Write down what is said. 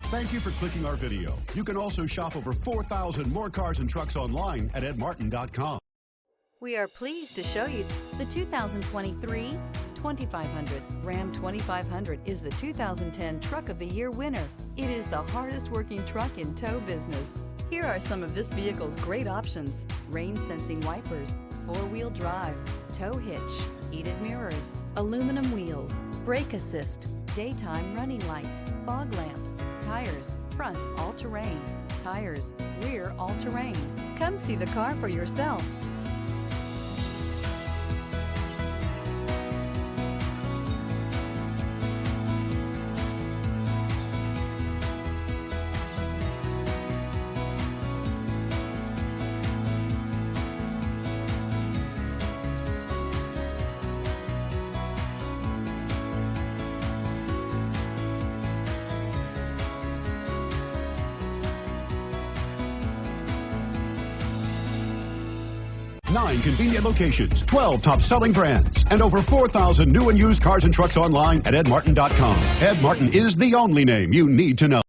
Thank you for clicking our video. You can also shop over 4,000 more cars and trucks online at edmartin.com. We are pleased to show you the 2023 2500. Ram 2500 is the 2010 Truck of the Year winner. It is the hardest working truck in tow business. Here are some of this vehicle's great options: rain sensing wipers, 4-wheel drive, tow hitch, heated mirrors, aluminum wheels, brake assist, daytime running lights, fog lamps, tires, front all-terrain, tires, rear all-terrain. Come see the car for yourself. Nine convenient locations, 12 top-selling brands, and over 4,000 new and used cars and trucks online at edmartin.com. Ed Martin is the only name you need to know.